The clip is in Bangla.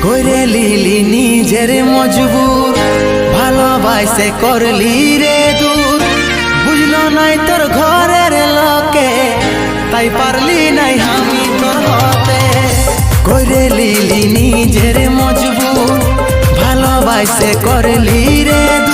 করে লিলি নিজের মজবুর, ভালোবাসে করলি রে দূর। বুঝলো নাই তোর ঘরের লোকে, তাই পারলি নাই আমি তোর হতে। করে লিলি নিজের মজবুর, ভালোবাসে করলি রে দূর।